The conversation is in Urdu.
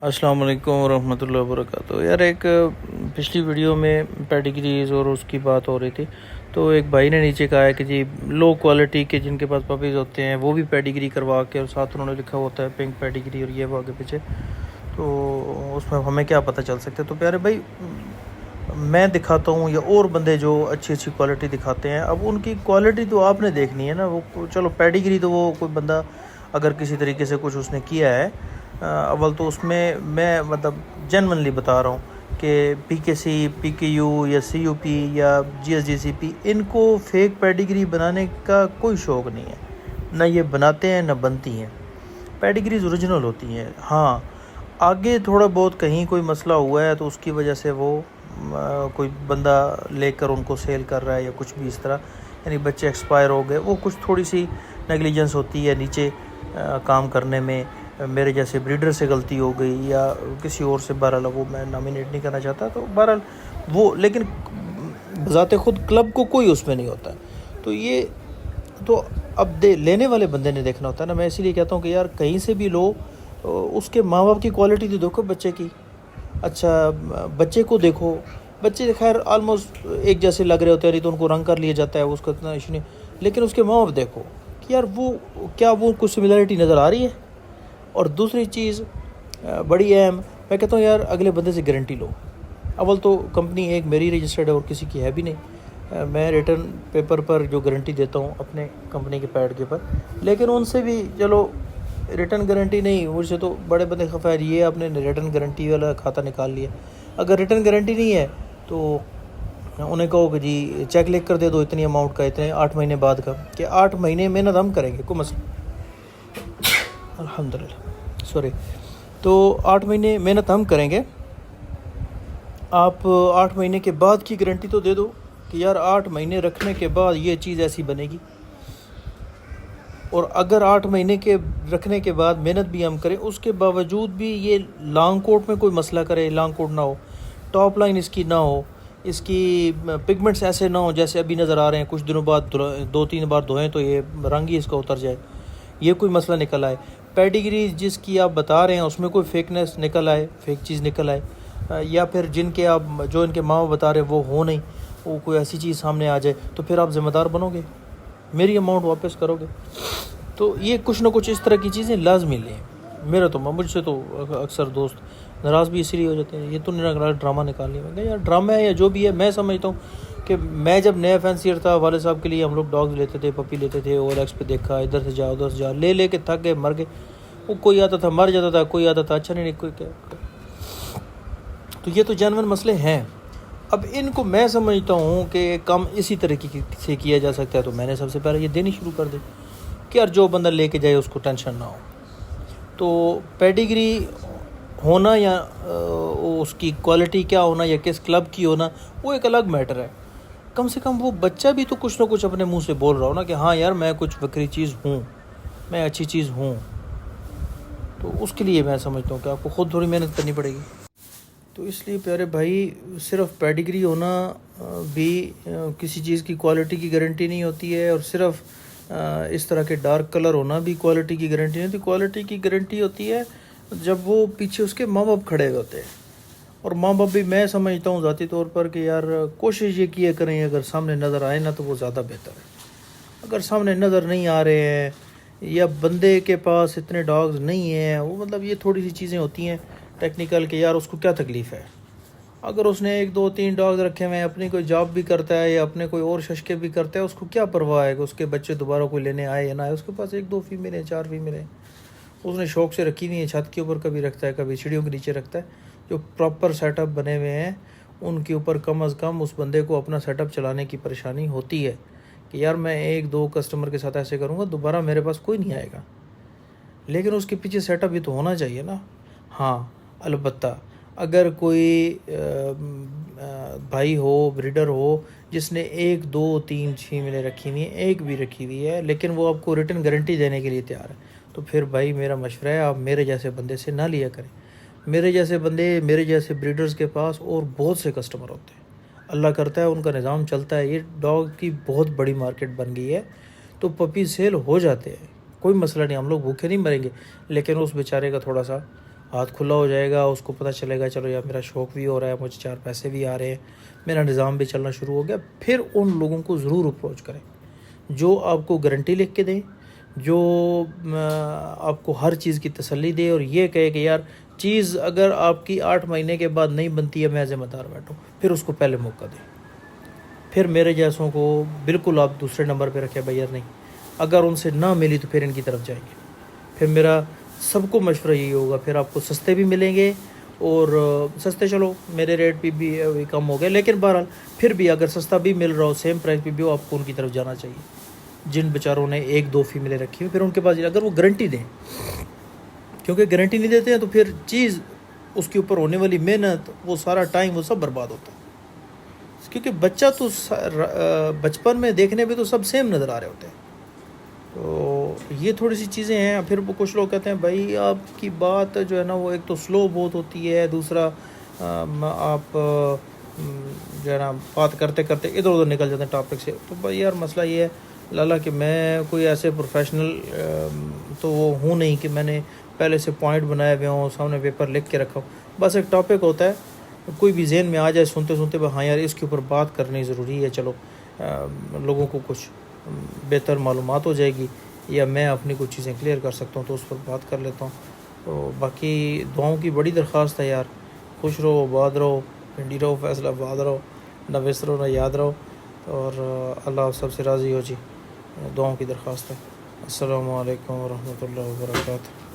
السلام علیکم ورحمۃ اللہ وبرکاتہ۔ یار ایک پچھلی ویڈیو میں پیڈیگریز اور اس کی بات ہو رہی تھی، تو ایک بھائی نے نیچے کہا ہے کہ جی لو کوالٹی کے جن کے پاس پپیز ہوتے ہیں وہ بھی پیڈیگری کروا کے، اور ساتھ انہوں نے لکھا ہوتا ہے پنک پیڈیگری، اور یہ وہ آگے پیچھے، تو اس میں ہمیں کیا پتہ چل سکتا ہے؟ تو پیارے بھائی، میں دکھاتا ہوں یا اور بندے جو اچھی اچھی کوالٹی دکھاتے ہیں، اب ان کی کوالٹی تو آپ نے دیکھنی ہے نا۔ وہ چلو پیڈیگری تو وہ کوئی بندہ اگر کسی طریقے سے کچھ اس نے کیا ہے، اول تو اس میں مطلب جینونلی بتا رہا ہوں کہ پی کے سی، پی کے یو یا سی یو پی یا جی ایس جی سی پی، ان کو فیک پیڈیگری بنانے کا کوئی شوق نہیں ہے، نہ یہ بناتے ہیں نہ بنتی ہیں۔ پیڈیگریز اوریجنل ہوتی ہیں۔ ہاں، آگے تھوڑا بہت کہیں کوئی مسئلہ ہوا ہے تو اس کی وجہ سے وہ کوئی بندہ لے کر ان کو سیل کر رہا ہے یا کچھ بھی اس طرح، یعنی بچے ایکسپائر ہو گئے، وہ کچھ تھوڑی سی نیگلیجنس ہوتی ہے نیچے کام کرنے میں، میرے جیسے بریڈر سے غلطی ہو گئی یا کسی اور سے، بہرحال وہ میں نامینیٹ نہیں کرنا چاہتا، تو بہرحال وہ، لیکن بذات خود کلب کو کوئی اس میں نہیں ہوتا، تو یہ تو اب لینے والے بندے نے دیکھنا ہوتا ہے نا۔ میں اسی لیے کہتا ہوں کہ یار کہیں سے بھی لو، اس کے ماں باپ کی کوالٹی تو دیکھو بچے کی، اچھا بچے کو دیکھو، بچے خیر آلموسٹ ایک جیسے لگ رہے ہوتے ہیں، تو ان کو رنگ کر لیا جاتا ہے، اس کا اتنا ایشو نہیں، لیکن اس کے ماں باپ دیکھو کہ یار وہ کیا وہ کچھ سملیرٹی نظر آ رہی ہے۔ اور دوسری چیز بڑی اہم، میں کہتا ہوں یار اگلے بندے سے گارنٹی لو۔ اول تو کمپنی ایک میری رجسٹرڈ ہے اور کسی کی ہے بھی نہیں، میں ریٹرن پیپر پر جو گارنٹی دیتا ہوں اپنے کمپنی کے پیڈ کے پر، لیکن ان سے بھی چلو ریٹرن گارنٹی نہیں، مجھ سے تو بڑے بندے خفا ہے، یہ آپ نے ریٹرن گارنٹی والا کھاتا نکال لیا۔ اگر ریٹرن گارنٹی نہیں ہے تو انہیں کہو کہ جی چیک لکھ کر دے دو اتنی اماؤنٹ کا، اتنے 8 مہینے بعد کا، کہ 8 مہینے محنت ہم کریں گے، کوئی مسئلہ الحمدللہ سوری، تو 8 مہینے محنت ہم کریں گے، آپ 8 مہینے کے بعد کی گارنٹی تو دے دو کہ یار 8 مہینے رکھنے کے بعد یہ چیز ایسی بنے گی۔ اور اگر 8 مہینے کے رکھنے کے بعد محنت بھی ہم کریں، اس کے باوجود بھی یہ لانگ کوٹ میں کوئی مسئلہ کرے، لانگ کوٹ نہ ہو، ٹاپ لائن اس کی نہ ہو، اس کی پگمنٹس ایسے نہ ہوں جیسے ابھی نظر آ رہے ہیں، کچھ دنوں بعد 2-3 بار دھوئیں تو یہ رنگ ہی اس کا اتر جائے، یہ کوئی مسئلہ نکل آئے، پیڈیگری جس کی آپ بتا رہے ہیں اس میں کوئی فیکنس نکل آئے، فیک چیز نکل آئے، یا پھر جن کے آپ جو ان کے ماں بتا رہے ہیں وہ ہو نہیں، وہ کوئی ایسی چیز سامنے آ جائے، تو پھر آپ ذمہ دار بنو گے، میری اماؤنٹ واپس کرو گے۔ تو یہ کچھ نہ کچھ اس طرح کی چیزیں لازمی لیں۔ میرا تو مجھ سے تو اکثر دوست ناراض بھی اسی لیے ہو جاتے ہیں، یہ تو نہیں ڈرامہ نکال لیا، میں کہا یار ڈرامہ ہے یا جو بھی ہے، میں سمجھتا ہوں کہ میں جب نیا فینسیئر تھا، والد صاحب کے لیے ہم لوگ ڈاگز لیتے تھے، پپی لیتے تھے، اور ایکس پہ دیکھا، ادھر سے جا ادھر سے جا، لے کے تھک گئے، مر گئے، وہ کوئی آتا تھا مر جاتا تھا، کوئی آتا تھا اچھا نہیں کوئی کیا، تو یہ تو جینوین مسئلے ہیں۔ اب ان کو میں سمجھتا ہوں کہ کم اسی طریقے سے کیا جا سکتا ہے، تو میں نے سب سے پہلے یہ دینی شروع کر دی کہ یار جو بندہ لے کے جائے اس کو ٹینشن نہ ہو۔ تو پیڈیگری ہونا یا اس کی کوالٹی کیا ہونا یا کس کلب کی ہونا، وہ ایک الگ میٹر ہے، کم سے کم وہ بچہ بھی تو کچھ نہ کچھ اپنے منہ سے بول رہا ہو نا کہ ہاں یار میں کچھ بکری چیز ہوں، میں اچھی چیز ہوں، تو اس کے لیے میں سمجھتا ہوں کہ آپ کو خود تھوڑی محنت کرنی پڑے گی۔ تو اس لیے پیارے بھائی، صرف پیڈیگری ہونا بھی کسی چیز کی کوالٹی کی گارنٹی نہیں ہوتی ہے، اور صرف اس طرح کے ڈارک کلر ہونا بھی کوالٹی کی گارنٹی نہیں ہوتی۔ کوالٹی کی گارنٹی ہوتی ہے جب وہ پیچھے اس کے ماں باپ کھڑے ہوتے ہیں، اور ماں باپ بھی میں سمجھتا ہوں ذاتی طور پر کہ یار کوشش یہ کیا کریں اگر سامنے نظر آئے نا تو وہ زیادہ بہتر ہے۔ اگر سامنے نظر نہیں آ رہے ہیں یا بندے کے پاس اتنے ڈاگز نہیں ہیں، وہ مطلب یہ تھوڑی سی چیزیں ہوتی ہیں ٹیکنیکل کہ یار اس کو کیا تکلیف ہے، اگر اس نے 1-2-3 ڈاگز رکھے ہوئے ہیں، اپنی کوئی جاب بھی کرتا ہے یا اپنے کوئی اور ششکے بھی کرتا ہے، اس کو کیا پرواہ ہے کہ اس کے بچے دوبارہ کوئی لینے آئے یا نہ آئے، اس کے پاس 1-2 فیمیل ہیں، 4 فیمیل ہیں، اس نے شوق سے رکھی ہوئی ہیں، چھت کے اوپر کبھی رکھتا ہے، کبھی سیڑھیوں کے نیچے رکھتا ہے، جو پراپر سیٹ اپ بنے ہوئے ہیں ان کے اوپر کم از کم اس بندے کو اپنا سیٹ اپ چلانے کی پریشانی ہوتی ہے کہ یار میں 1-2 کسٹمر کے ساتھ ایسے کروں گا، دوبارہ میرے پاس کوئی نہیں آئے گا، لیکن اس کے پیچھے سیٹ اپ بھی تو ہونا چاہیے نا۔ ہاں البتہ اگر کوئی بھائی ہو، بریڈر ہو، جس نے 1-2-3 فیمیلیں رکھی ہوئی ہیں، ایک بھی رکھی ہوئی ہے، لیکن وہ آپ کو ریٹرن گارنٹی دینے کے لیے تیار ہے، تو پھر بھائی میرا مشورہ ہے آپ میرے جیسے بندے سے نہ لیا کریں۔ میرے جیسے بندے، میرے جیسے بریڈرز کے پاس اور بہت سے کسٹمر ہوتے ہیں، اللہ کرتا ہے ان کا نظام چلتا ہے، یہ ڈاگ کی بہت بڑی مارکیٹ بن گئی ہے، تو پپی سیل ہو جاتے ہیں، کوئی مسئلہ نہیں، ہم لوگ بھوکے نہیں مریں گے، لیکن اس بیچارے کا تھوڑا سا ہاتھ کھلا ہو جائے گا, اس کو پتہ چلے گا چلو یار میرا شوق بھی ہو رہا ہے, مجھے 4 پیسے بھی آ رہے ہیں, میرا نظام بھی چلنا شروع ہو گیا, پھر ان لوگوں کو ضرور اپروچ کریں جو آپ کو گارنٹی لکھ کے دیں, جو آپ کو ہر چیز کی تسلی دے, اور یہ کہے کہ یار چیز اگر آپ کی 8 مہینے کے بعد نہیں بنتی ہے, میں ذمہ دار بیٹھوں, پھر اس کو پہلے موقع دیں. پھر میرے جیسوں کو بالکل آپ دوسرے نمبر پہ رکھیں بھائی یار نہیں, اگر ان سے نہ ملی تو پھر ان کی طرف جائیں گے. پھر میرا سب کو مشورہ یہی ہوگا, پھر آپ کو سستے بھی ملیں گے, اور سستے چلو میرے ریٹ بھی کم ہو گئے, لیکن بہرحال پھر بھی اگر سستا بھی مل رہا ہو, سیم پرائس پہ بھی ہو, آپ کو ان کی طرف جانا چاہیے. جن بیچاروں نے 1-2 فیمیلیں رکھی ہوئی, پھر ان کے پاس اگر وہ گارنٹی دیں, کیونکہ گارنٹی نہیں دیتے ہیں تو پھر چیز اس کے اوپر ہونے والی محنت, وہ سارا ٹائم, وہ سب برباد ہوتا ہے. کیونکہ بچہ تو بچپن میں دیکھنے پہ تو سب سیم نظر آ رہے ہوتے ہیں. تو یہ تھوڑی سی چیزیں ہیں. پھر کچھ لوگ کہتے ہیں بھائی آپ کی بات جو ہے نا وہ ایک تو سلو بہت ہوتی ہے, دوسرا آپ جو ہے نا بات کرتے کرتے ادھر ادھر نکل جاتے ہیں ٹاپک سے. تو بھائی یار مسئلہ یہ ہے لالا کہ میں کوئی ایسے پروفیشنل تو وہ ہوں نہیں کہ میں نے پہلے سے پوائنٹ بنائے ہوئے ہوں, سامنے پیپر لکھ کے رکھا ہوں. بس ایک ٹاپک ہوتا ہے, کوئی بھی ذہن میں آ جائے سنتے سنتے, ہاں یار اس کے اوپر بات کرنی ضروری ہے, چلو لوگوں کو کچھ بہتر معلومات ہو جائے گی, یا میں اپنی کچھ چیزیں کلیئر کر سکتا ہوں, تو اس پر بات کر لیتا ہوں. تو باقی دعاؤں کی بڑی درخواست ہے یار, خوش رہو, آباد رہو, پنڈی رہو, فیصلہ آباد رہو, نہ بسرو نہ یاد رہو, اور اللہ آپ سب سے راضی ہو جی. دعاؤں کی درخواست ہے. السلام علیکم ورحمۃ اللہ وبرکاتہ.